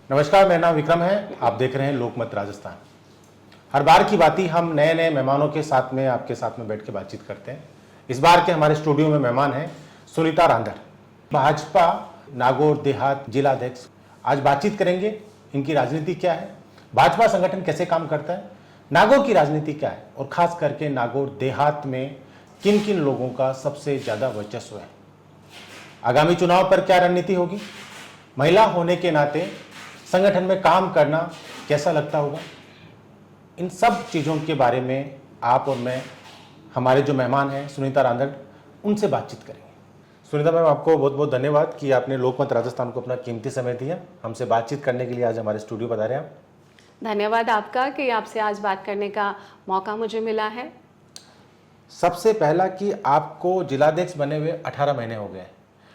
नमस्कार, मेरा नाम विक्रम है। आप देख रहे हैं लोकमत राजस्थान। हर बार की बात ही हम नए नए मेहमानों के साथ में आपके साथ में बैठ के बातचीत करते हैं। इस बार के हमारे स्टूडियो में मेहमान हैं सुनीता रांधर, भाजपा नागौर देहात जिलाध्यक्ष। आज बातचीत करेंगे इनकी राजनीति क्या है, भाजपा संगठन कैसे काम करता है, नागौर की राजनीति क्या है और खास करके नागौर देहात में किन किन लोगों का सबसे ज्यादा वर्चस्व है, आगामी चुनाव पर क्या रणनीति होगी, महिला होने के नाते संगठन में काम करना कैसा लगता होगा। इन सब चीज़ों के बारे में आप और मैं, हमारे जो मेहमान हैं सुनीता रांधर, उनसे बातचीत करेंगे। सुनीता मैम, आपको बहुत बहुत धन्यवाद कि आपने लोकमत राजस्थान को अपना कीमती समय दिया, हमसे बातचीत करने के लिए आज हमारे स्टूडियो पधारे आप। धन्यवाद आपका कि आपसे आज बात करने का मौका मुझे मिला है। सबसे पहला कि आपको जिलाध्यक्ष बने हुए 18 महीने हो गए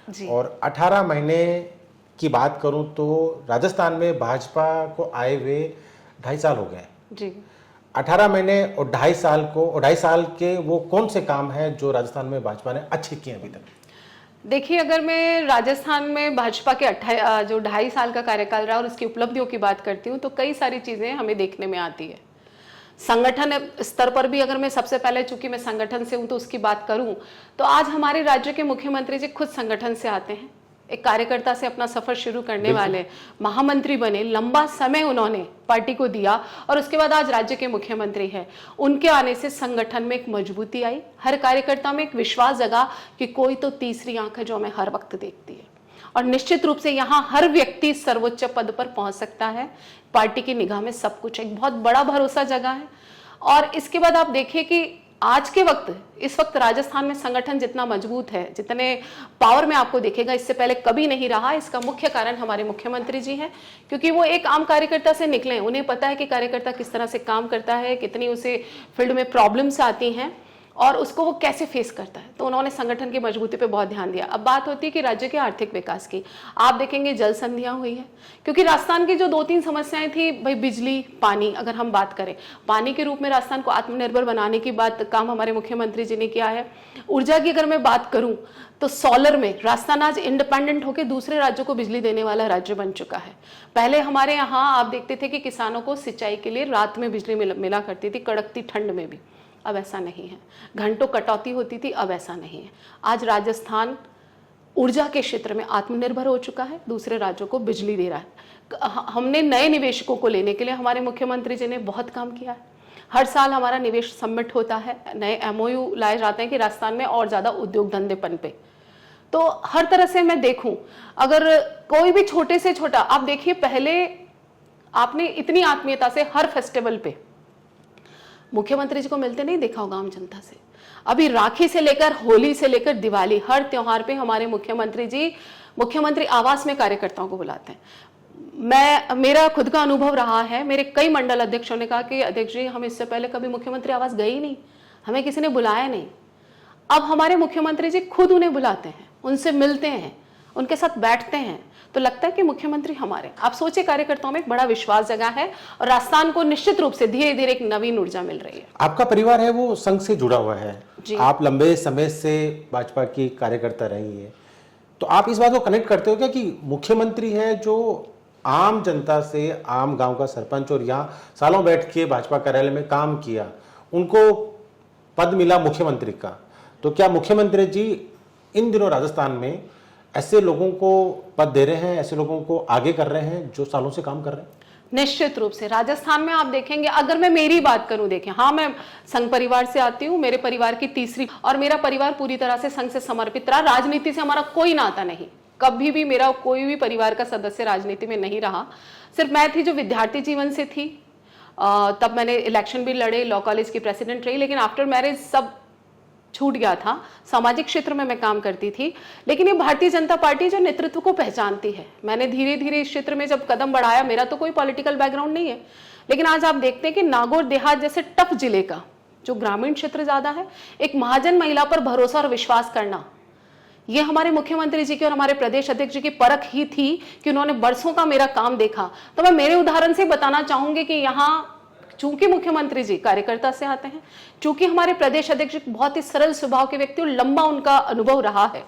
जी। और 18 महीने की बात करूं तो राजस्थान में भाजपा को आए हुए 2.5 साल हो गए जी। 18 महीने और 2.5 साल के वो कौन से काम हैं जो राजस्थान में भाजपा ने अच्छे किए अभी तक? देखिए, अगर मैं राजस्थान में भाजपा के जो 2.5 साल का कार्यकाल रहा और उसकी उपलब्धियों की बात करती हूँ तो कई सारी चीजें हमें देखने में आती है। संगठन स्तर पर भी अगर मैं सबसे पहले, चूंकि मैं संगठन से हूं तो उसकी बात करूं तो आज हमारे राज्य के मुख्यमंत्री जी खुद संगठन से आते हैं, एक कार्यकर्ता से अपना सफर शुरू करने वाले, महामंत्री बने, लंबा समय उन्होंने पार्टी को दिया और उसके बाद आज राज्य के मुख्यमंत्री हैं। उनके आने से संगठन में एक मजबूती आई, हर कार्यकर्ता में एक विश्वास जगा कि कोई तो तीसरी आंख है जो हमें हर वक्त देखती है और निश्चित रूप से यहाँ हर व्यक्ति सर्वोच्च पद पर पहुंच सकता है। पार्टी की निगाह में सब कुछ एक बहुत बड़ा भरोसा जगा है। और इसके बाद आप देखिए कि आज के वक्त, इस वक्त राजस्थान में संगठन जितना मजबूत है, जितने पावर में आपको दिखेगा, इससे पहले कभी नहीं रहा। इसका मुख्य कारण हमारे मुख्यमंत्री जी हैं, क्योंकि वो एक आम कार्यकर्ता से निकले हैं। उन्हें पता है कि कार्यकर्ता किस तरह से काम करता है, कितनी उसे फील्ड में प्रॉब्लम्स आती हैं और उसको वो कैसे फेस करता है। तो उन्होंने संगठन की मजबूती पे बहुत ध्यान दिया। अब बात होती है कि राज्य के आर्थिक विकास की। आप देखेंगे जल संधियां हुई है, क्योंकि राजस्थान की जो 2-3 समस्याएं थी, भाई बिजली, पानी, अगर हम बात करें पानी के रूप में राजस्थान को आत्मनिर्भर बनाने की बात, काम हमारे मुख्यमंत्री जी ने किया है। ऊर्जा की अगर मैं बात करूं तो सोलर में राजस्थान आज इंडिपेंडेंट होकर दूसरे राज्यों को बिजली देने वाला राज्य बन चुका है। पहले हमारे यहाँ आप देखते थे कि किसानों को सिंचाई के लिए रात में बिजली मिला करती थी, कड़कती ठंड में भी। अब ऐसा नहीं है, घंटों कटौती होती थी, अब ऐसा नहीं है। आज राजस्थान ऊर्जा के क्षेत्र में आत्मनिर्भर हो चुका है, दूसरे राज्यों को बिजली दे रहा है। हमने नए निवेशकों को लेने के लिए हमारे मुख्यमंत्री जी ने बहुत काम किया है। हर साल हमारा निवेश समिट होता है, नए MOU लाए जाते हैं कि राजस्थान में और ज्यादा उद्योग धंधेपन पे। तो हर तरह से मैं देखूं, अगर कोई भी छोटे से छोटा, आप देखिए पहले आपने इतनी आत्मीयता से हर फेस्टिवल पे मुख्यमंत्री जी को मिलते नहीं देखा होगा आम जनता से। अभी राखी से लेकर होली से लेकर दिवाली, हर त्योहार पे हमारे मुख्यमंत्री जी मुख्यमंत्री आवास में कार्यकर्ताओं को बुलाते हैं। मेरा खुद का अनुभव रहा है, मेरे कई मंडल अध्यक्षों ने कहा कि अध्यक्ष जी, हम इससे पहले कभी मुख्यमंत्री आवास गए ही नहीं, हमें किसी ने बुलाया नहीं। अब हमारे मुख्यमंत्री जी खुद उन्हें बुलाते हैं, उनसे मिलते हैं, उनके साथ बैठते हैं, तो लगता है कि मुख्यमंत्री हमारे। आप सोचिए, कार्यकर्ताओं में एक बड़ा विश्वास जगा है और राजस्थान को निश्चित रूप से धीरे धीरे एक नवीन ऊर्जा मिल रही है। आपका परिवार है वो संघ से जुड़ा हुआ है, आप लंबे समय से भाजपा की कार्यकर्ता रही है, तो आप इस बात को कनेक्ट करते हो क्या कि मुख्यमंत्री है जो आम जनता से, आम गांव का सरपंच और यहाँ सालों बैठ के भाजपा कार्यालय में काम किया, उनको पद मिला मुख्यमंत्री का, तो क्या मुख्यमंत्री जी इन दिनों राजस्थान में ऐसे लोगों को पद दे रहे हैं, ऐसे लोगों को आगे कर रहे हैं जो सालों से काम कर रहे हैं? निश्चित रूप से राजस्थान में आप देखेंगे, अगर मैं मेरी बात करूं, देखें, हाँ, मैं संघ परिवार से आती हूं, मेरे परिवार की तीसरी, और मेरा परिवार पूरी तरह से संघ से समर्पित रहा। राजनीति से हमारा कोई नाता नहीं, कभी भी मेरा कोई भी परिवार का सदस्य राजनीति में नहीं रहा। सिर्फ मैं थी जो विद्यार्थी जीवन से थी, तब मैंने इलेक्शन भी लड़े, लॉ कॉलेज की प्रेसिडेंट रही, लेकिन आफ्टर मैरिज सब छूट गया था। सामाजिक क्षेत्र में मैं काम करती थी, लेकिन ये भारतीय जनता पार्टी जो नेतृत्व को पहचानती है, मैंने धीरे धीरे इस क्षेत्र में जब कदम बढ़ाया, मेरा तो कोई पॉलिटिकल बैकग्राउंड नहीं है, लेकिन आज आप देखते हैं कि नागौर देहात जैसे टफ जिले का, जो ग्रामीण क्षेत्र ज्यादा है, एक महाजन महिला पर भरोसा और विश्वास करना, ये हमारे मुख्यमंत्री जी की और हमारे प्रदेश अध्यक्ष जी की परख ही थी कि उन्होंने बरसों का मेरा काम देखा। तो मैं मेरे उदाहरण से बताना चाहूंगी कि यहाँ चूंकि मुख्यमंत्री जी कार्यकर्ता से आते हैं, चूंकि हमारे प्रदेश अध्यक्ष बहुत ही सरल स्वभाव के व्यक्ति और लंबा उनका अनुभव रहा है।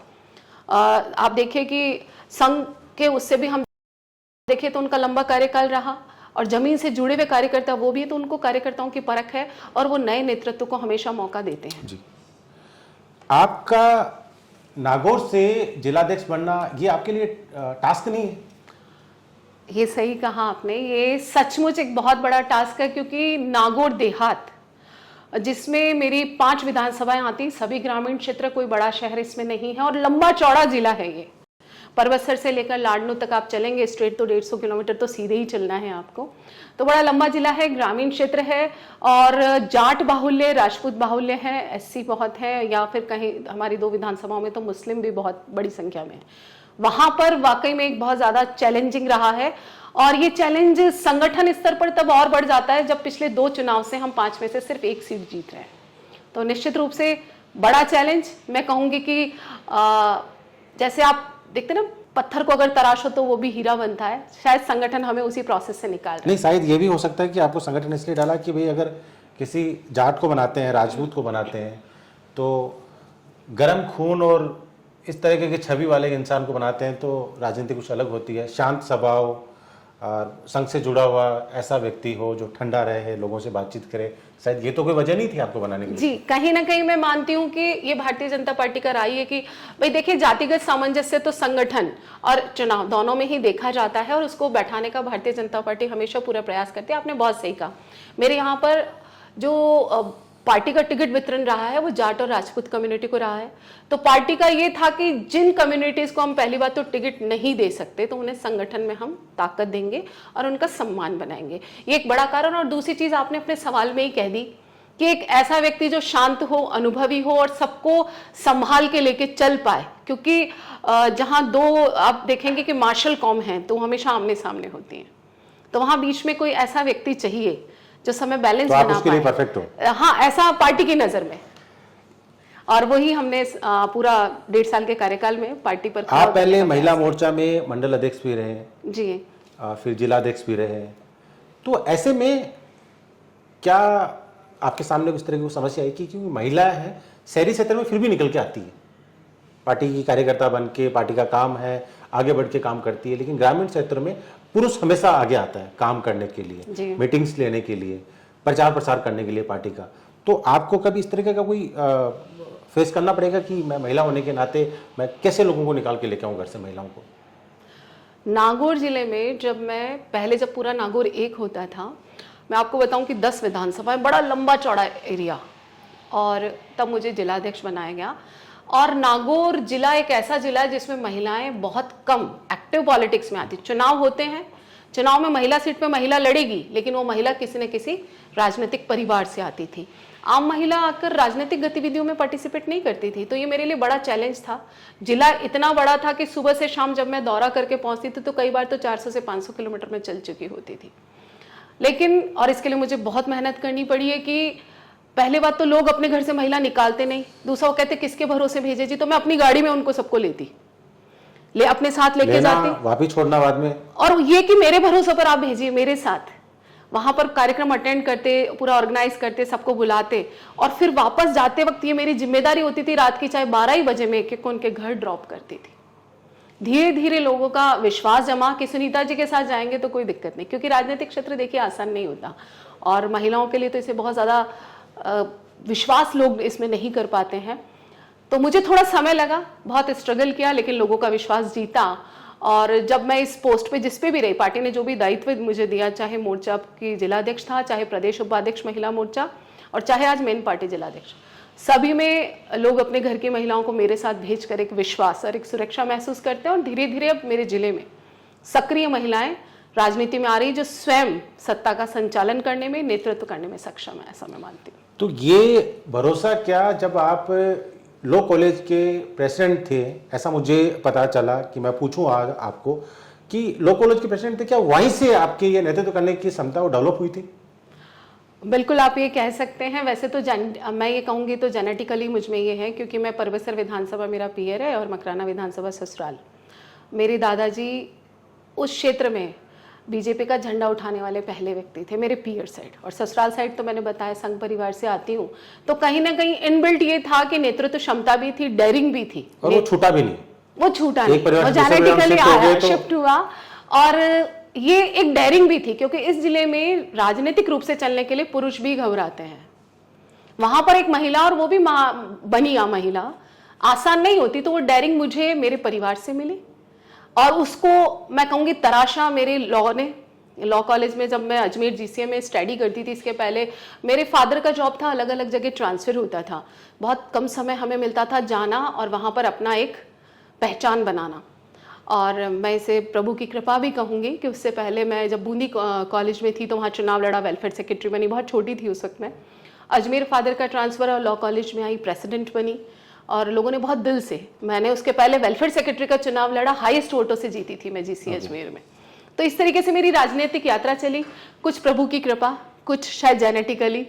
आप देखिए कि संघ के उससे भी हम देखिए तो उनका लंबा कार्यकाल रहा, और जमीन से जुड़े हुए कार्यकर्ता वो भी है, तो उनको कार्यकर्ताओं की परख है और वो नए नेतृत्व को हमेशा मौका देते हैं। जी, आपका नागौर से जिलाध्यक्ष बनना ये आपके लिए टास्क नहीं है? ये सही कहा आपने, ये सचमुच एक बहुत बड़ा टास्क है, क्योंकि नागौर देहात जिसमें मेरी 5 विधानसभाएं आती, सभी ग्रामीण क्षेत्र, कोई बड़ा शहर इसमें नहीं है, और लंबा चौड़ा जिला है ये। परबतसर से लेकर लाडनू तक आप चलेंगे स्ट्रेट तो 150 किलोमीटर तो सीधे ही चलना है आपको। तो बड़ा लंबा जिला है, ग्रामीण क्षेत्र है, और जाट बाहुल्य, राजपूत बाहुल्य है, एससी बहुत है, या फिर कहीं हमारी 2 विधानसभाओं में तो मुस्लिम भी बहुत बड़ी संख्या में है। वहां पर वाकई में एक बहुत ज्यादा चैलेंजिंग रहा है, और ये चैलेंज संगठन स्तर पर तब और बढ़ जाता है जब पिछले 2 चुनाव से हम 5 में से सिर्फ 1 सीट जीत रहे हैं। तो निश्चित रूप से बड़ा चैलेंज, मैं कहूंगी कि जैसे आप देखते ना पत्थर को अगर तराशो तो वो भी हीरा बनता है, शायद संगठन हमें उसी प्रोसेस से निकाल रहा है। नहीं, शायद ये भी हो सकता है कि आपको संगठन इसलिए डाला कि भाई अगर किसी जाट को बनाते हैं, राजपूत को बनाते हैं, तो गर्म खून और इस तरह की छवि वाले इंसान को बनाते हैं तो राजनीति कुछ अलग होती है। शांत स्वभाव और संघ से जुड़ा हुआ ऐसा व्यक्ति हो जो ठंडा रहे, लोगों से बातचीत करे, शायद ये तो कोई वजह नहीं थी आपको बनाने की। जी, कहीं ना कहीं मैं मानती हूँ कि ये भारतीय जनता पार्टी का राय है कि भाई देखिए, जातिगत सामंजस्य तो संगठन और चुनाव दोनों में ही देखा जाता है, और उसको बैठाने का भारतीय जनता पार्टी हमेशा पूरा प्रयास करती है। आपने बहुत सही कहा, मेरे यहाँ पर जो पार्टी का टिकट वितरण रहा है वो जाट और राजपूत कम्युनिटी को रहा है। तो पार्टी का ये था कि जिन कम्युनिटीज को हम पहली बात तो टिकट नहीं दे सकते, तो उन्हें संगठन में हम ताकत देंगे और उनका सम्मान बनाएंगे, ये एक बड़ा कारण। और दूसरी चीज आपने अपने सवाल में ही कह दी कि एक ऐसा व्यक्ति जो शांत हो, अनुभवी हो और सबको संभाल के लेके चल पाए, क्योंकि जहां 2 आप देखेंगे कि मार्शल कौम है तो हमेशा आमने सामने होती हैं, तो वहां बीच में कोई ऐसा व्यक्ति चाहिए जो समय बैलेंस तो आप बना उसके लिए पाए। परफेक्ट हो। हाँ, ऐसा पार्टी की नजर में, और वही हमने पूरा 1.5 साल के कार्यकाल में पार्टी पर। आप पहले महिला मोर्चा में मंडल अध्यक्ष भी रहे जी, फिर जिलाध्यक्ष भी रहे, तो ऐसे में क्या आपके सामने इस तरह की समस्या आई कि क्योंकि महिला है, शहरी क्षेत्र में फिर भी निकल के आती है, पार्टी की कार्यकर्ता बन के, पार्टी का काम है, आगे बढ़ के काम करती है, लेकिन ग्रामीण क्षेत्र में पुरुष हमेशा आगे आता है काम करने के लिए, मीटिंग्स लेने के लिए, प्रचार प्रसार करने के लिए पार्टी का। तो आपको कभी इस तरीके का कोई फेस करना पड़ेगा कि मैं महिला होने के नाते मैं कैसे लोगों को निकाल के लेके आऊँ घर से, महिलाओं को? नागौर जिले में जब पूरा नागौर एक होता था, मैं आपको बताऊं कि 10 विधानसभाएं, बड़ा लंबा चौड़ा एरिया, और तब मुझे जिलाध्यक्ष बनाया गया। और नागौर जिला एक ऐसा जिला है जिसमें महिलाएं बहुत कम एक्टिव पॉलिटिक्स में आती। चुनाव होते हैं, चुनाव में महिला सीट पे महिला लड़ेगी, लेकिन वो महिला किसी न किसी राजनीतिक परिवार से आती थी। आम महिला आकर राजनीतिक गतिविधियों में पार्टिसिपेट नहीं करती थी, तो ये मेरे लिए बड़ा चैलेंज था। जिला इतना बड़ा था कि सुबह से शाम जब मैं दौरा करके पहुंचती थी तो कई बार तो 400 से 500 किलोमीटर में चल चुकी होती थी। लेकिन और इसके लिए मुझे बहुत मेहनत करनी पड़ी है कि पहले बात तो लोग अपने घर से महिला निकालते नहीं, दूसरा वो कहते किसके भरोसे भेजे जी, तो मैं अपनी गाड़ी में उनको सबको लेती, अपने साथ लेके जाती, वापिस छोड़ना बाद में, और ये कि मेरे भरोसे पर आप भेजिए मेरे साथ। वहां पर कार्यक्रम अटेंड करते, पूरा ऑर्गेनाइज करते, सबको बुलाते, और फिर वापस जाते वक्त ये मेरी जिम्मेदारी होती थी, रात की चाहे 12 ही बजे में एक को उनके घर ड्रॉप करती थी। धीरे धीरे लोगों का विश्वास जमा कि सुनीता जी के साथ जाएंगे तो कोई दिक्कत नहीं, क्योंकि राजनीतिक क्षेत्र देखिए आसान नहीं होता, और महिलाओं के लिए तो इसे बहुत ज्यादा विश्वास लोग इसमें नहीं कर पाते हैं। तो मुझे थोड़ा समय लगा, बहुत स्ट्रगल किया, लेकिन लोगों का विश्वास जीता। और जब मैं इस पोस्ट पे जिस पे भी रही, पार्टी ने जो भी दायित्व मुझे दिया, चाहे मोर्चा की जिलाध्यक्ष था, चाहे प्रदेश उपाध्यक्ष महिला मोर्चा, और चाहे आज मेन पार्टी जिलाध्यक्ष, सभी में लोग अपने घर की महिलाओं को मेरे साथ भेजकर एक विश्वास और एक सुरक्षा महसूस करते हैं। और धीरे धीरे अब मेरे जिले में सक्रिय महिलाएं राजनीति में आ रही, जो स्वयं सत्ता का संचालन करने में, नेतृत्व करने में सक्षम है, ऐसा मैं मानती हूँ। तो ये भरोसा क्या, जब आप लॉ कॉलेज के प्रेसिडेंट थे, ऐसा मुझे पता चला कि मैं पूछूं आज आपको कि लॉ कॉलेज के प्रेसिडेंट थे, क्या वहीं से आपके ये नेतृत्व करने की क्षमता वो डेवलप हुई थी? बिल्कुल, आप ये कह सकते हैं। वैसे तो मैं ये कहूँगी तो जेनेटिकली मुझ में ये है, क्योंकि मैं परबतसर विधानसभा मेरा पीयर है और मकराना विधानसभा ससुराल। मेरे दादाजी उस क्षेत्र में बीजेपी का झंडा उठाने वाले पहले व्यक्ति थे, मेरे पीयर साइड। और ससुराल साइड तो मैंने बताया संघ परिवार से आती हूँ, तो कहीं ना कहीं इनबिल्ट ये था कि नेतृत्व क्षमता भी थी, डेयरिंग भी थी, और वो छूटा भी नहीं, वो छूटा नहीं, वो जेनेटिकली आया, शिफ्ट हुआ। और ये एक डेयरिंग भी थी, क्योंकि इस जिले में राजनीतिक रूप से चलने के लिए पुरुष भी घबराते हैं। वहां पर एक महिला, और वो भी बनिया महिला, आसान नहीं होती। तो वो डेयरिंग मुझे मेरे परिवार से मिली, और उसको मैं कहूँगी तराशा मेरे लॉ कॉलेज में। जब मैं अजमेर GCA में स्टडी करती थी, इसके पहले मेरे फादर का जॉब था, अलग अलग जगह ट्रांसफ़र होता था, बहुत कम समय हमें मिलता था जाना और वहाँ पर अपना एक पहचान बनाना। और मैं इसे प्रभु की कृपा भी कहूँगी कि उससे पहले मैं जब बूंदी कॉलेज में थी तो वहाँ चुनाव लड़ा, वेलफेयर सेक्रेटरी बनी, बहुत छोटी थी उस वक्त मैं। अजमेर फादर का ट्रांसफ़र और लॉ कॉलेज में आई, प्रेसिडेंट बनी, और लोगों ने बहुत दिल से, मैंने उसके पहले वेलफेयर सेक्रेटरी का चुनाव लड़ा, हाईएस्ट वोटों से जीती थी मैं GCA अजमेर में। तो इस तरीके से मेरी राजनीतिक यात्रा चली, कुछ प्रभु की कृपा, कुछ शायद जेनेटिकली,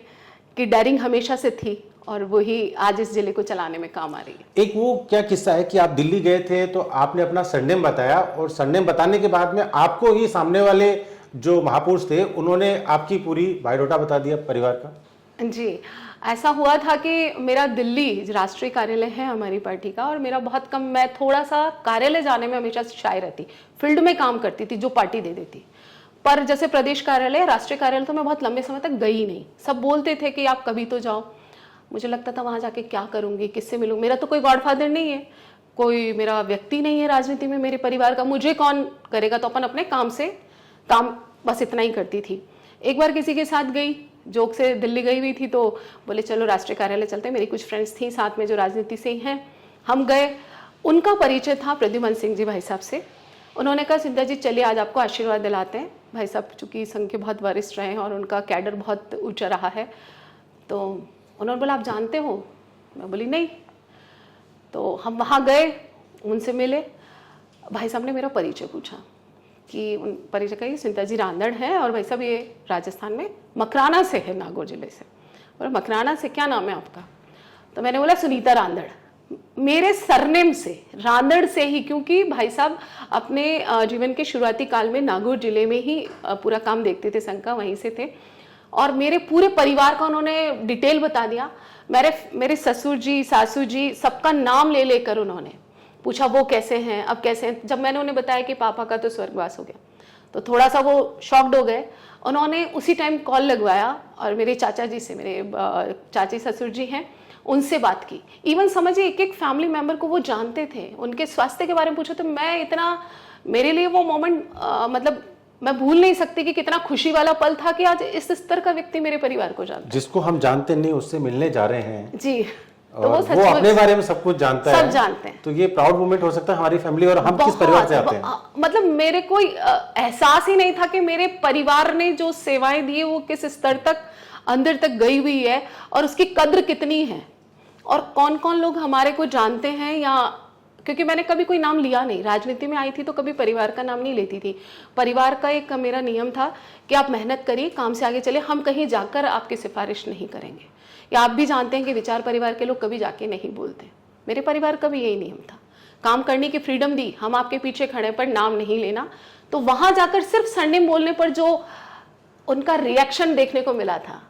कि डेयरिंग हमेशा से थी, और वही आज इस जिले को चलाने में काम आ रही है। एक वो क्या किस्सा है कि आप दिल्ली गए थे तो आपने अपना सरनेम बताया, और सरनेम बताने के बाद में आपको ही सामने वाले जो महापुरुष थे उन्होंने आपकी पूरी बायोडाटा बता दिया परिवार का? जी, ऐसा हुआ था कि मेरा दिल्ली राष्ट्रीय कार्यालय है हमारी पार्टी का, और मेरा बहुत कम, मैं थोड़ा सा कार्यालय जाने में हमेशा शाय रहती, फील्ड में काम करती थी जो पार्टी दे देती। पर जैसे प्रदेश कार्यालय, राष्ट्रीय कार्यालय, तो मैं बहुत लंबे समय तक गई नहीं। सब बोलते थे कि आप कभी तो जाओ। मुझे लगता था वहाँ जाके क्या करूँगी, किससे मिलूँ, मेरा तो कोई गॉडफादर नहीं है, कोई मेरा व्यक्ति नहीं है राजनीति में मेरे परिवार का, मुझे कौन करेगा, तो अपन अपने काम से काम, बस इतना ही करती थी। एक बार किसी के साथ गई, जोक से दिल्ली गई हुई थी, तो बोले चलो राष्ट्रीय कार्यालय चलते हैं। मेरी कुछ फ्रेंड्स थी साथ में जो राजनीति से ही हैं, हम गए। उनका परिचय था प्रद्युमन सिंह जी भाई साहब से। उन्होंने कहा सिंधा जी चलिए आज आपको आशीर्वाद दिलाते हैं। भाई साहब चूँकि संघ के बहुत वरिष्ठ रहे हैं और उनका कैडर बहुत ऊंचा रहा है, तो उन्होंने बोला आप जानते हो? मैं बोली नहीं। तो हम वहाँ गए, उनसे मिले। भाई साहब ने मेरा परिचय पूछा कि उन परिचय का, सिंधा जी रांदड़ हैं, और भाई साहब ये राजस्थान में मकराना से है, नागौर जिले से। बोले मकराना से, क्या नाम है आपका? तो मैंने बोला सुनीता रांदड़, मेरे सरनेम से, रांदड़ से ही, क्योंकि भाई साहब अपने जीवन के शुरुआती काल में नागौर जिले में ही पूरा काम देखते थे संघ का, वहीं से थे। और मेरे पूरे परिवार का उन्होंने डिटेल बता दिया। मेरे ससुर जी, सासू जी, सबका नाम ले लेकर उन्होंने पूछा वो कैसे हैं, अब कैसे हैं। जब मैंने उन्हें बताया कि पापा का तो स्वर्गवास हो गया, तो थोड़ा सा वो शॉक्ड हो गए। उन्होंने उसी टाइम कॉल लगवाया और मेरे चाचा जी से, मेरे चाची ससुर जी हैं, उनसे बात की। इवन समझिए एक एक फैमिली मेंबर को वो जानते थे, उनके स्वास्थ्य के बारे में पूछा। तो मैं इतना, मेरे लिए वो मोमेंट मतलब मैं भूल नहीं सकती कि कितना खुशी वाला पल था कि आज इस स्तर का व्यक्ति मेरे परिवार को जानता है, जिसको हम जानते नहीं उससे मिलने जा रहे हैं जी। तो वो अपने बारे में सब कुछ जानता है, सब जानते हैं। तो ये प्राउड मोमेंट हो सकता है हमारी फैमिली। और हम किस परिवार से आते हैं, मतलब मेरे कोई एहसास ही नहीं था कि मेरे परिवार ने जो सेवाएं दी वो किस स्तर तक अंदर तक गई हुई है, और उसकी कद्र कितनी है, और कौन कौन लोग हमारे को जानते हैं। या क्योंकि मैंने कभी कोई नाम लिया नहीं, राजनीति में आई थी तो कभी परिवार का नाम नहीं लेती थी। परिवार का एक मेरा नियम था कि आप मेहनत करिए, काम से आगे चले, हम कहीं जाकर आपकी सिफारिश नहीं करेंगे। या आप भी जानते हैं कि विचार परिवार के लोग कभी जाके नहीं बोलते, मेरे परिवार का भी यही नियम था। काम करने की फ्रीडम दी, हम आपके पीछे खड़े, पर नाम नहीं लेना। तो वहां जाकर सिर्फ सरनेम बोलने पर जो उनका रिएक्शन देखने को मिला था,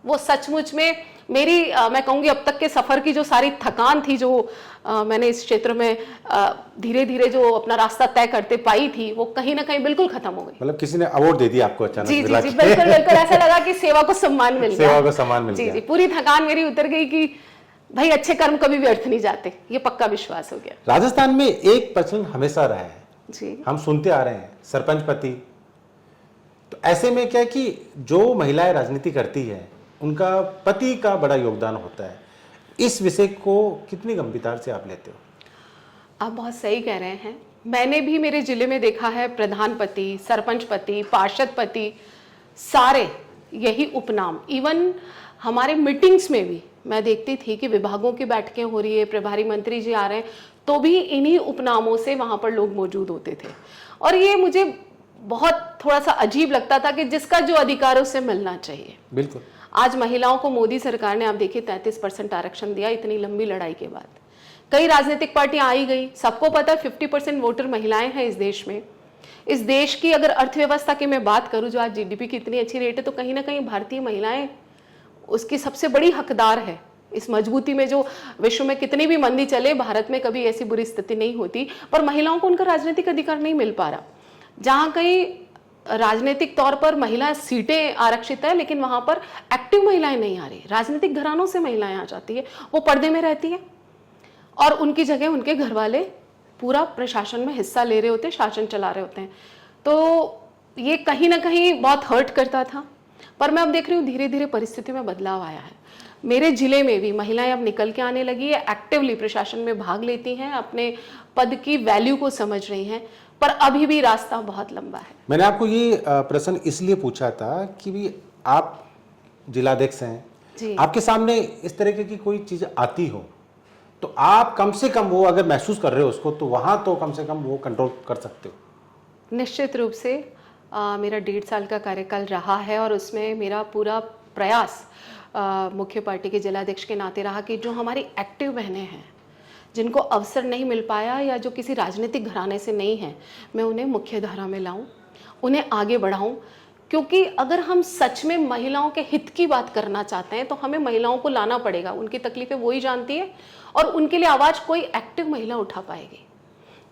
वो सचमुच में मेरी मैं कहूँगी अब तक के सफ़र की जो सारी थकान थी, जो मैंने इस क्षेत्र में धीरे धीरे जो अपना रास्ता तय करते पाई थी, वो कहीं ना कहीं बिल्कुल खत्म हो गई। मतलब किसी ने अवार्ड दे दिया आपको अचानक? जी जी जी, बिल्कुल बिल्कुल, ऐसा लगा कि सेवा को सम्मान मिल गया, सेवा को सम्मान मिल गया। जी जी, पूरी थकान मेरी उतर गई कि भाई अच्छे कर्म कभी व्यर्थ नहीं जाते, ये पक्का विश्वास हो गया। राजस्थान में एक प्रश्न हमेशा रहा है जी, हम सुनते आ रहे हैं, सरपंच पति। तो ऐसे में क्या है कि जो महिलाएं राजनीति करती है उनका पति का बड़ा योगदान होता है, इस विषय को कितनी गंभीरता से आप लेते हो? आप बहुत सही कह रहे हैं। मैंने भी मेरे जिले में देखा है, प्रधान पति, सरपंच पति, पार्षद पति, सारे यही उपनाम। इवन हमारे मीटिंग्स में भी मैं देखती थी कि विभागों की बैठकें हो रही है, प्रभारी मंत्री जी आ रहे हैं, तो भी इन्हीं उपनामों से वहां पर लोग मौजूद होते थे। और ये मुझे बहुत थोड़ा सा अजीब लगता था कि जिसका जो अधिकार है उससे मिलना चाहिए। बिल्कुल। आज महिलाओं को मोदी सरकार ने, आप देखिए, 33% आरक्षण दिया इतनी लंबी लड़ाई के बाद। कई राजनीतिक पार्टियां आई गई, सबको पता है 50% वोटर महिलाएं हैं इस देश में। इस देश की अगर अर्थव्यवस्था की मैं बात करूं, जो आज जीडीपी की इतनी अच्छी रेट है, तो कहीं ना कहीं भारतीय महिलाएं उसकी सबसे बड़ी हकदार है इस मजबूती में। जो विश्व में कितनी भी मंदी चले, भारत में कभी ऐसी बुरी स्थिति नहीं होती, पर महिलाओं को उनका राजनीतिक अधिकार नहीं मिल पा रहा। जहां कहीं राजनीतिक तौर पर महिला सीटें आरक्षित है, लेकिन वहां पर एक्टिव महिलाएं नहीं आ रही। राजनीतिक घरानों से महिलाएं आ जाती है, वो पर्दे में रहती है और उनकी जगह उनके घर वाले पूरा प्रशासन में हिस्सा ले रहे होते हैं, शासन चला रहे होते हैं। तो ये कहीं ना कहीं बहुत हर्ट करता था। पर मैं अब देख रही हूँ धीरे धीरे परिस्थिति में बदलाव आया है। मेरे जिले में भी महिलाएं अब निकल के आने लगी है, एक्टिवली प्रशासन में भाग लेती हैं, अपने पद की वैल्यू को समझ रही हैं, पर अभी भी रास्ता बहुत लंबा है। मैंने आपको ये प्रश्न इसलिए पूछा था कि भी आप जिलाध्यक्ष हैं जी। आपके सामने इस तरीके की कोई चीज आती हो तो आप कम से कम वो अगर महसूस कर रहे हो उसको, तो वहां तो कम से कम वो कंट्रोल कर सकते हो। निश्चित रूप से मेरा 1.5 साल का कार्यकाल रहा है और उसमें मेरा पूरा प्रयास मुख्य पार्टी के जिलाध्यक्ष के नाते रहा कि जो हमारी एक्टिव बहनें हैं, जिनको अवसर नहीं मिल पाया या जो किसी राजनीतिक घराने से नहीं है, मैं उन्हें मुख्य धारा में लाऊं, उन्हें आगे बढ़ाऊं। क्योंकि अगर हम सच में महिलाओं के हित की बात करना चाहते हैं तो हमें महिलाओं को लाना पड़ेगा। उनकी तकलीफें वही जानती है और उनके लिए आवाज़ कोई एक्टिव महिला उठा पाएगी।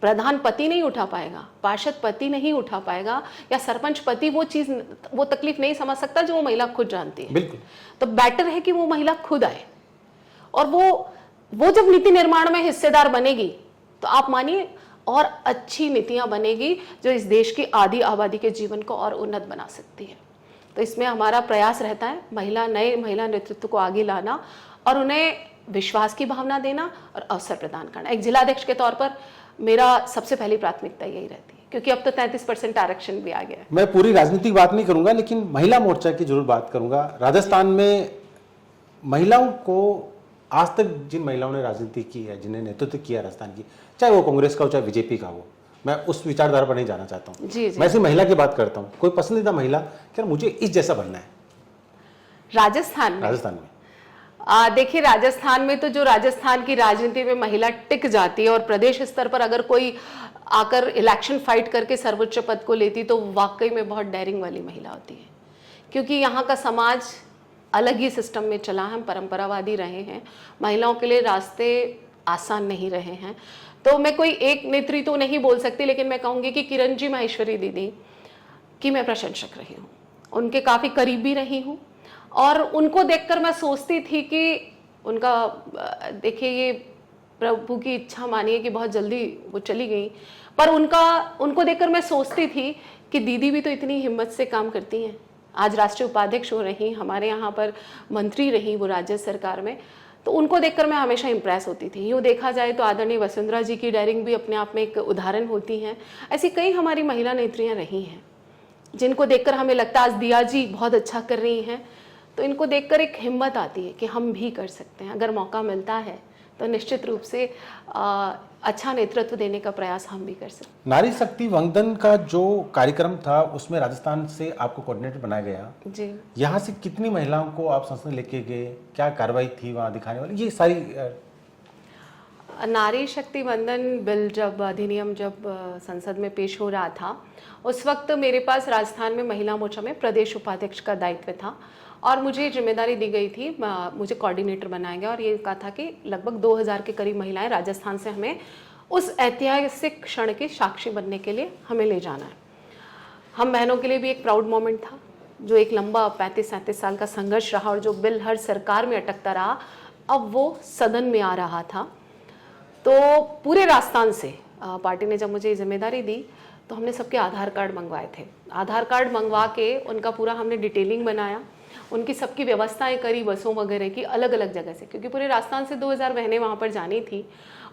प्रधान पति नहीं उठा पाएगा, पार्षद पति नहीं उठा पाएगा, या सरपंच पति वो तकलीफ नहीं समझ सकता जो वो महिला खुद जानती है। बिल्कुल। तो बेटर है कि वो महिला खुद आए और वो जब नीति निर्माण में हिस्सेदार बनेगी तो आप मानिए और अच्छी नीतियां बनेगी जो इस देश की आधी आबादी के जीवन को और उन्नत बना सकती है। तो इसमें हमारा प्रयास रहता है नए महिला नेतृत्व को आगे लाना और उन्हें विश्वास की भावना देना और अवसर प्रदान करना। एक जिलाध्यक्ष के तौर पर मेरा सबसे पहली प्राथमिकता यही रहती है, क्योंकि अब तो 33% आरक्षण भी आ गया है। मैं पूरी राजनीतिक बात नहीं करूंगा, लेकिन महिला मोर्चा की जरूर बात करूंगा। राजस्थान में महिलाओं को आज तक जिन महिलाओं ने राजनीति की है, जिन्हें नेतृत्व किया राजस्थान की, चाहे वो कांग्रेस का हो चाहे बीजेपी का हो, मैं उस विचारधारा पर नहीं जाना चाहता हूँ। जी जी। मैं सिर्फ महिला की बात करता हूँ। कोई पसंदीदा महिला क्या मुझे इस जैसा बनना है राजस्थान में देखिए, राजस्थान में तो जो राजस्थान की राजनीति में महिला टिक जाती है और प्रदेश स्तर पर अगर कोई आकर इलेक्शन फाइट करके सर्वोच्च पद को लेती तो वाकई में बहुत डेयरिंग वाली महिला होती है। क्योंकि यहाँ का समाज अलग ही सिस्टम में चला है, हम परंपरावादी रहे हैं, महिलाओं के लिए रास्ते आसान नहीं रहे हैं। तो मैं कोई एक नेत्री तो नहीं बोल सकती, लेकिन मैं कहूँगी कि किरण जी माहेश्वरी दीदी की मैं प्रशंसक रही हूँ, उनके काफ़ी करीब भी रही हूँ और उनको देखकर मैं सोचती थी कि उनका देखिए ये प्रभु की इच्छा मानिए कि बहुत जल्दी वो चली गई, पर उनको देखकर मैं सोचती थी कि दीदी भी तो इतनी हिम्मत से काम करती हैं। आज राष्ट्रीय उपाध्यक्ष हो रही, हमारे यहाँ पर मंत्री रही वो राज्य सरकार में, तो उनको देखकर मैं हमेशा इम्प्रेस होती थी। यूँ देखा जाए तो आदरणीय वसुंधरा जी की डेयरिंग भी अपने आप में एक उदाहरण होती हैं। ऐसी कई हमारी महिला नेत्रियाँ रही हैं जिनको देखकर हमें लगता है आज दिया जी बहुत अच्छा कर रही हैं, तो इनको देखकर एक हिम्मत आती है कि हम भी कर सकते हैं। अगर मौका मिलता है तो निश्चित रूप से अच्छा नेतृत्व देने का प्रयास हम भी कर सकते हैं। नारी शक्ति वंदन का जो कार्यक्रम था उसमें राजस्थान से आपको कोऑर्डिनेटर बनाया गया जी। यहाँ से कितनी महिलाओं को आप संसद लेके गए, क्या कार्रवाई थी वहाँ दिखाने वाली, ये सारी नारी शक्ति वंदन बिल जब अधिनियम संसद में पेश हो रहा था उस वक्त मेरे पास राजस्थान में महिला मोर्चा में प्रदेश उपाध्यक्ष का दायित्व था और मुझे जिम्मेदारी दी गई थी, मुझे कोऑर्डिनेटर बनाया गया और ये कहा था कि लगभग 2000 के करीब महिलाएं राजस्थान से हमें उस ऐतिहासिक क्षण के साक्षी बनने के लिए हमें ले जाना है। हम बहनों के लिए भी एक प्राउड मोमेंट था, जो एक लंबा 35-37 साल का संघर्ष रहा और जो बिल हर सरकार में अटकता रहा, अब वो सदन में आ रहा था। तो पूरे राजस्थान से पार्टी ने जब मुझे जिम्मेदारी दी तो हमने सबके आधार कार्ड मंगवाए थे। आधार कार्ड मंगवा के उनका पूरा हमने डिटेलिंग बनाया, उनकी सबकी व्यवस्थाएं करी, बसों वगैरह की अलग अलग जगह से, क्योंकि पूरे राजस्थान से 2000 बहनें वहाँ पर जानी थी।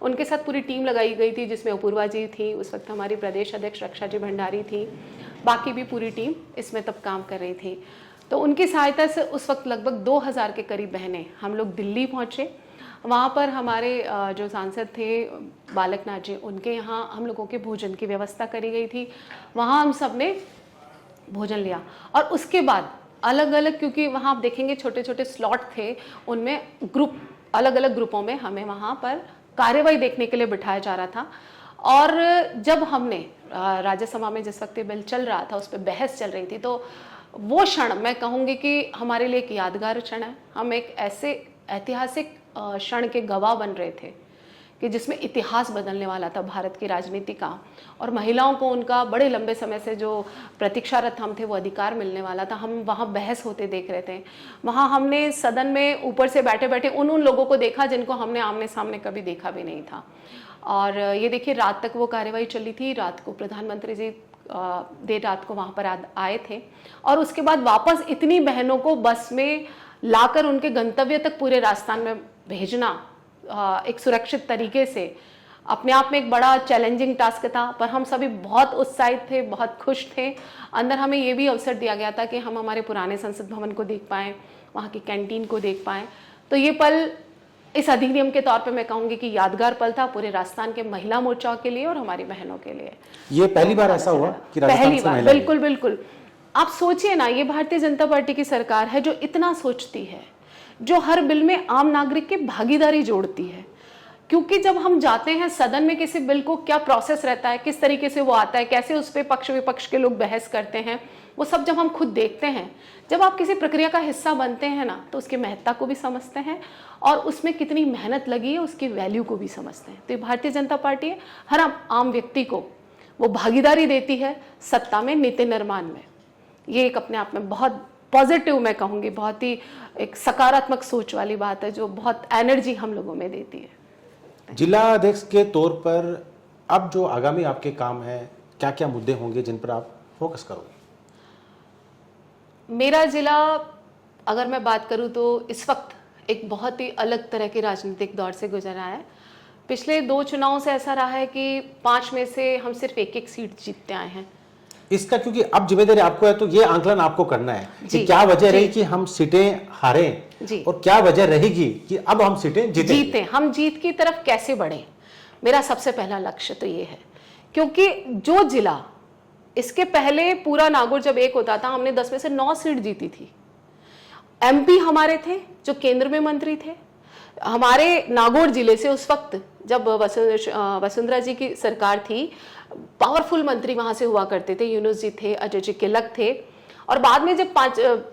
उनके साथ पूरी टीम लगाई गई थी जिसमें अपूर्वा जी थी, उस वक्त हमारी प्रदेश अध्यक्ष रक्षा जी भंडारी थी, बाकी भी पूरी टीम इसमें तब काम कर रही थी। तो उनकी सहायता से उस वक्त लगभग 2000 के करीब बहनें हम लोग दिल्ली पहुँचे। वहाँ पर हमारे जो सांसद थे बालकनाथ जी, उनके यहाँ हम लोगों के भोजन की व्यवस्था करी गई थी। वहाँ हम सब ने भोजन लिया और उसके बाद अलग अलग, क्योंकि वहाँ आप देखेंगे छोटे छोटे स्लॉट थे, उनमें ग्रुप अलग अलग ग्रुपों में हमें वहाँ पर कार्यवाही देखने के लिए बिठाया जा रहा था। और जब हमने राज्यसभा में जिस वक्त बिल चल रहा था उस पर बहस चल रही थी, तो वो क्षण मैं कहूँगी कि हमारे लिए एक यादगार क्षण है। हम एक ऐसे ऐतिहासिक क्षण के गवाह बन रहे थे कि जिसमें इतिहास बदलने वाला था भारत की राजनीति का, और महिलाओं को उनका बड़े लंबे समय से जो प्रतीक्षारत हम थे वो अधिकार मिलने वाला था। हम वहाँ बहस होते देख रहे थे, वहाँ हमने सदन में ऊपर से बैठे बैठे उन लोगों को देखा जिनको हमने आमने सामने कभी देखा भी नहीं था। और ये देखिए रात तक वो कार्यवाही चली थी, रात को प्रधानमंत्री जी देर रात को वहाँ पर आए थे, और उसके बाद वापस इतनी बहनों को बस में लाकर उनके गंतव्य तक पूरे राजस्थान में भेजना एक सुरक्षित तरीके से अपने आप में एक बड़ा चैलेंजिंग टास्क था। पर हम सभी बहुत उत्साहित थे, बहुत खुश थे। अंदर हमें ये भी अवसर दिया गया था कि हम हमारे पुराने संसद भवन को देख पाएँ, वहाँ की कैंटीन को देख पाएँ। तो ये पल इस अधिनियम के तौर पे मैं कहूँगी कि यादगार पल था पूरे राजस्थान के महिला मोर्चाओं के लिए और हमारी बहनों के लिए। ये पहली बार ऐसा हुआ कि राजस्थान पहली से बार, महिला आई? बिल्कुल बिल्कुल। आप सोचिए ना, ये भारतीय जनता पार्टी की सरकार है जो इतना सोचती है, जो हर बिल में आम नागरिक की भागीदारी जोड़ती है। क्योंकि जब हम जाते हैं सदन में, किसी बिल को क्या प्रोसेस रहता है, किस तरीके से वो आता है, कैसे उस पर पक्ष विपक्ष के लोग बहस करते हैं, वो सब जब हम खुद देखते हैं, जब आप किसी प्रक्रिया का हिस्सा बनते हैं ना, तो उसकी महत्ता को भी समझते हैं और उसमें कितनी मेहनत लगी है उसकी वैल्यू को भी समझते हैं। तो ये भारतीय जनता पार्टी है, हर आम व्यक्ति को वो भागीदारी देती है सत्ता में, नीति निर्माण में। ये एक अपने आप में बहुत पॉजिटिव, मैं कहूँगी बहुत ही एक सकारात्मक सोच वाली बात है, जो बहुत एनर्जी हम लोगों में देती है। जिला अध्यक्ष के तौर पर अब जो आगामी आपके काम है, क्या क्या मुद्दे होंगे जिन पर आप फोकस करोगे? मेरा जिला, अगर मैं बात करूं तो इस वक्त एक बहुत ही अलग तरह के राजनीतिक दौर से गुजर रहा है। पिछले 2 चुनावों से ऐसा रहा है कि 5 में से हम सिर्फ एक सीट जीतते आए हैं। इसका क्योंकि अब जिम्मेदारी आपको है, तो ये आंकलन आपको करना है कि क्या वजह रही कि हम सीटें हारे और क्या वजह रहेगी कि अब हम सीटें जीते। हम जीत की तरफ कैसे बढ़े, मेरा सबसे पहला लक्ष्य तो ये है। क्योंकि जो जिला, इसके पहले पूरा नागौर जब एक होता था, हमने 10 में से 9 सीट जीती थी। MP हमारे थे जो केंद्र में मंत्री थे। हमारे नागौर जिले से उस वक्त जब वसुंधरा जी की सरकार थी, पावरफुल मंत्री वहां से हुआ करते थे, यूनुस जी थे, अजय जी किलक थे। और बाद में जब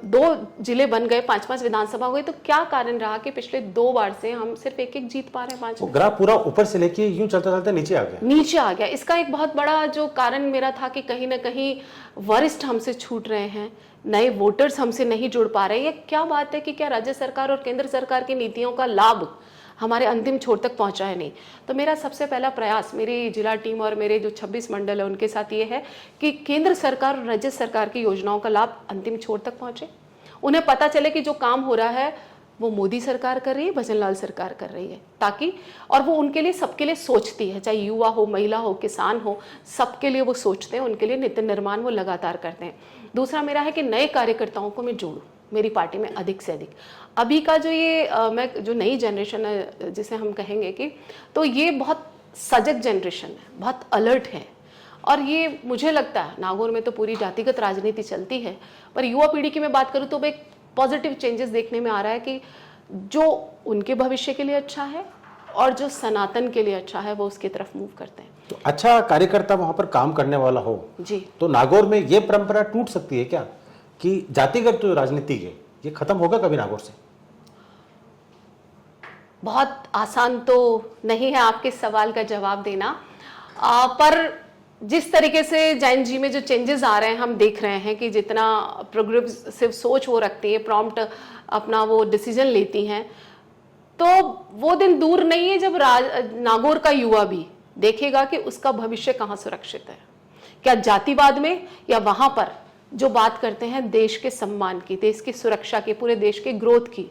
2 जिले बन गए, 5-5 विधानसभा हुए, तो क्या कारण रहा कि पिछले 2 बार से हम सिर्फ एक जीत पा रहे हैं 5 में। ग्राफ पूरा ऊपर से लेके यूं चलता चलता नीचे आ गया। इसका एक बहुत बड़ा जो कारण मेरा था कि कहीं ना कहीं वरिष्ठ हमसे छूट रहे हैं, नए वोटर्स हमसे नहीं जुड़ पा रहे हैं। ये क्या बात है कि क्या राज्य सरकार और केंद्र सरकार की नीतियों का लाभ हमारे अंतिम छोर तक पहुंचा है नहीं। तो मेरा सबसे पहला प्रयास मेरी जिला टीम और मेरे जो 26 मंडल है उनके साथ ये है कि केंद्र सरकार और राज्य सरकार की योजनाओं का लाभ अंतिम छोर तक पहुंचे, उन्हें पता चले कि जो काम हो रहा है वो मोदी सरकार कर रही है, भजनलाल सरकार कर रही है, ताकि और वो उनके लिए, सबके लिए सोचती है, चाहे युवा हो, महिला हो, किसान हो, सबके लिए वो सोचते हैं, उनके लिए नीति निर्माण वो लगातार करते हैं। दूसरा मेरा है कि नए कार्यकर्ताओं को मैं जोड़ूं मेरी पार्टी में अधिक से अधिक। अभी का जो ये मैं जो नई जनरेशन है जिसे हम कहेंगे कि, तो ये बहुत सजग जनरेशन है, बहुत अलर्ट है। और ये मुझे लगता है नागौर में तो पूरी जातिगत राजनीति चलती है, पर युवा पीढ़ी की मैं बात करूँ तो एक पॉजिटिव चेंजेस देखने में आ रहा है कि जो उनके भविष्य के लिए अच्छा है और जो सनातन के लिए अच्छा है वो उसकी तरफ मूव करते हैं। तो अच्छा कार्यकर्ता वहां पर काम करने वाला हो जी, तो नागौर में ये परंपरा टूट सकती है क्या कि जातिगत जो राजनीति है ये खत्म होगा कभी नागौर से? बहुत आसान तो नहीं है आपके सवाल का जवाब देना, पर जिस तरीके से जैन जी में जो चेंजेस आ रहे हैं हम देख रहे हैं कि जितना प्रोग्रेसिव सोच वो रखती है, प्रॉम्प्ट अपना वो डिसीजन लेती हैं, तो वो दिन दूर नहीं है जब नागौर का युवा भी देखेगा कि उसका भविष्य कहाँ सुरक्षित है, क्या जातिवाद में या वहां पर जो बात करते हैं देश के सम्मान की, देश की सुरक्षा की, पूरे देश के ग्रोथ की,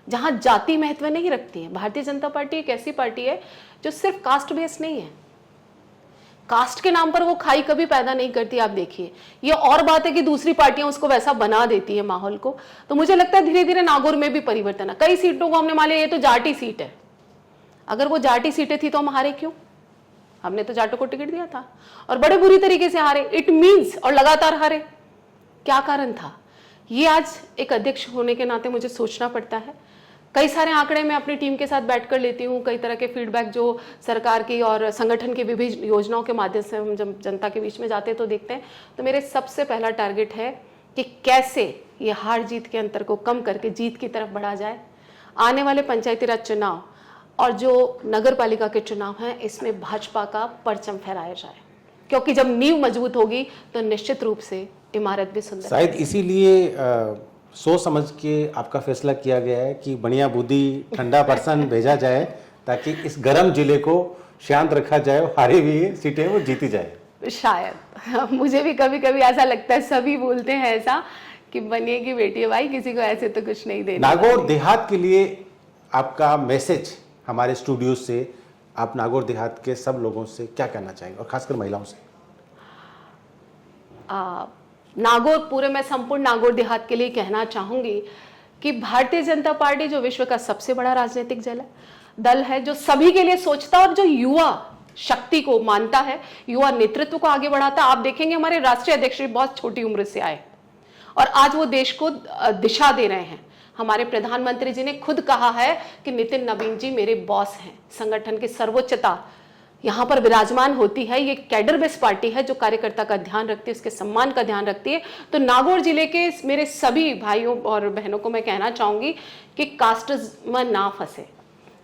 जहां जाति महत्व नहीं रखती है। भारतीय जनता पार्टी एक ऐसी पार्टी है जो सिर्फ कास्ट बेस नहीं है, कास्ट के नाम पर वो खाई कभी पैदा नहीं करती। आप देखिए, ये और बात है कि दूसरी पार्टियां उसको वैसा बना देती है माहौल को। तो मुझे लगता है धीरे धीरे नागौर में भी परिवर्तन है। कई सीटों को हमने मान लिया ये तो जाटी सीट है, अगर वो जाटी सीटें थी तो हम हारे क्यों? हमने तो जाटों को टिकट दिया था और बड़े बुरी तरीके से हारे, इट मीन्स, और लगातार हारे। क्या कारण था? ये आज एक अध्यक्ष होने के नाते मुझे सोचना पड़ता है। कई सारे आंकड़े मैं अपनी टीम के साथ बैठकर लेती हूँ, कई तरह के फीडबैक जो सरकार की और संगठन की विभिन्न योजनाओं के माध्यम से हम जब जनता के बीच में जाते हैं तो देखते हैं। तो मेरे सबसे पहला टारगेट है कि कैसे ये हार जीत के अंतर को कम करके जीत की तरफ बढ़ा जाए। आने वाले पंचायती राज चुनाव और जो नगर पालिका के चुनाव हैं इसमें भाजपा का परचम फहराया जाए, क्योंकि जब नींव मजबूत होगी तो निश्चित रूप से इमारत भी सुंदर शायद इसीलिए सोच समझ के आपका फैसला किया गया है कि बढ़िया बुद्धि ठंडा पर्सन भेजा जाए ताकि इस गर्म जिले को शांत रखा जाए और हारी हुई सीटें वो जीती जाए। शायद मुझे भी कभी कभी ऐसा लगता है, सभी बोलते हैं ऐसा कि बनिएगी बेटी है भाई, किसी को ऐसे तो कुछ नहीं देना। नागौर देहात के लिए आपका मैसेज हमारे स्टूडियो से, आप नागौर देहात के सब लोगों से क्या कहना चाहेंगे और खासकर महिलाओं से? नागौर पूरे मैं संपूर्ण नागौर देहात के लिए कहना चाहूंगी कि भारतीय जनता पार्टी जो विश्व का सबसे बड़ा राजनीतिक दल है, जो सभी के लिए सोचता और जो युवा शक्ति को मानता है, युवा नेतृत्व को आगे बढ़ाता। आप देखेंगे हमारे राष्ट्रीय अध्यक्ष बहुत छोटी उम्र से आए और आज वो देश को दिशा दे रहे हैं। हमारे प्रधानमंत्री जी ने खुद कहा है कि नितिन नवीन जी मेरे बॉस हैं। संगठन की सर्वोच्चता यहाँ पर विराजमान होती है। ये कैडर बेस्ड पार्टी है जो कार्यकर्ता का ध्यान रखती है, उसके सम्मान का ध्यान रखती है। तो नागौर जिले के मेरे सभी भाइयों और बहनों को मैं कहना चाहूंगी कि कास्टिज्म ना फंसे।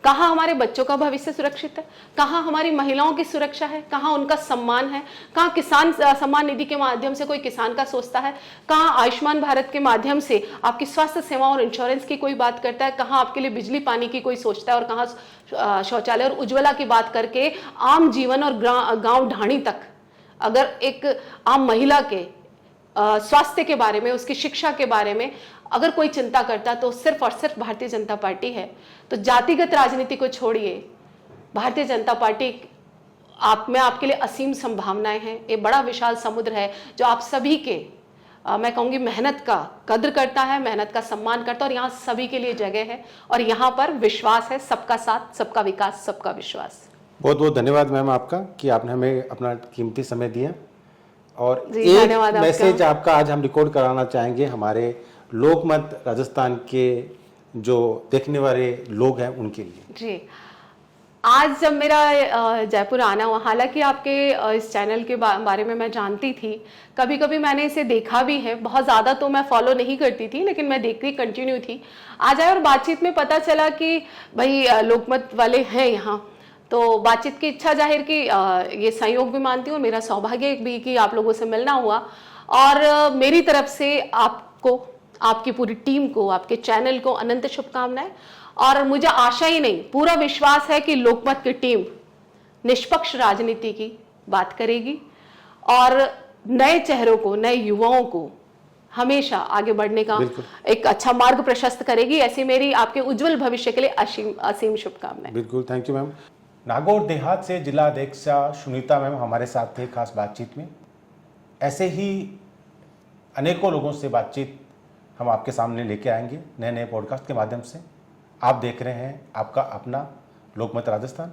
कहाँ हमारे बच्चों का भविष्य सुरक्षित है, कहाँ हमारी महिलाओं की सुरक्षा है, कहाँ उनका सम्मान है, कहाँ किसान सम्मान निधि के माध्यम से कोई किसान का सोचता है, कहाँ आयुष्मान भारत के माध्यम से आपकी स्वास्थ्य सेवा और इंश्योरेंस की कोई बात करता है, कहाँ आपके लिए बिजली पानी की कोई सोचता है और कहाँ शौचालय और उज्ज्वला की बात करके आम जीवन और गांव ढाणी तक अगर एक आम महिला के स्वास्थ्य के बारे में, उसकी शिक्षा के बारे में अगर कोई चिंता करता तो सिर्फ और सिर्फ भारतीय जनता पार्टी है। तो जातिगत राजनीति को छोड़िए, भारतीय जनता पार्टी में आपके लिए असीम संभावनाएं हैं। ये बड़ा विशाल समुद्र है जो आप सभी के मैं कहूंगी मेहनत का कद्र करता है, मेहनत का सम्मान करता है और यहाँ सभी के लिए जगह है और यहाँ पर विश्वास है, सबका साथ, सबका विकास, सबका विश्वास। बहुत बहुत धन्यवाद मैम आपका कि आपने हमें अपना कीमती समय दिया। और जी, एक धन्यवाद मैसेज आपका आज हम रिकॉर्ड कराना चाहेंगे हमारे लोकमत राजस्थान के जो देखने वाले लोग हैं उनके लिए। जी, आज जब मेरा जयपुर आना हुआ, हालांकि आपके इस चैनल के बारे में मैं जानती थी, कभी कभी मैंने इसे देखा भी है, बहुत ज़्यादा तो मैं फॉलो नहीं करती थी लेकिन मैं देखती कंटिन्यू थी। आज आए और बातचीत में पता चला कि भाई लोकमत वाले हैं यहाँ, तो बातचीत की इच्छा जाहिर की, ये संयोग भी मानती हूँ, मेरा सौभाग्य भी कि आप लोगों से मिलना हुआ। और मेरी तरफ से आपको, आपकी पूरी टीम को, आपके चैनल को अनंत शुभकामनाएं। और मुझे आशा ही नहीं, पूरा विश्वास है कि लोकमत की टीम निष्पक्ष राजनीति की बात करेगी और नए चेहरों को, नए युवाओं को हमेशा आगे बढ़ने का एक अच्छा मार्ग प्रशस्त करेगी। ऐसी मेरी आपके उज्जवल भविष्य के लिए असीम शुभकामनाएं। बिल्कुल, थैंक यू मैम। नागौर देहात से जिला अध्यक्षा सुनीता मैम हमारे साथ थे खास बातचीत में। ऐसे ही अनेकों लोगों से बातचीत हम आपके सामने लेके आएंगे नए नए पॉडकास्ट के माध्यम से। आप देख रहे हैं आपका अपना लोकमत राजस्थान।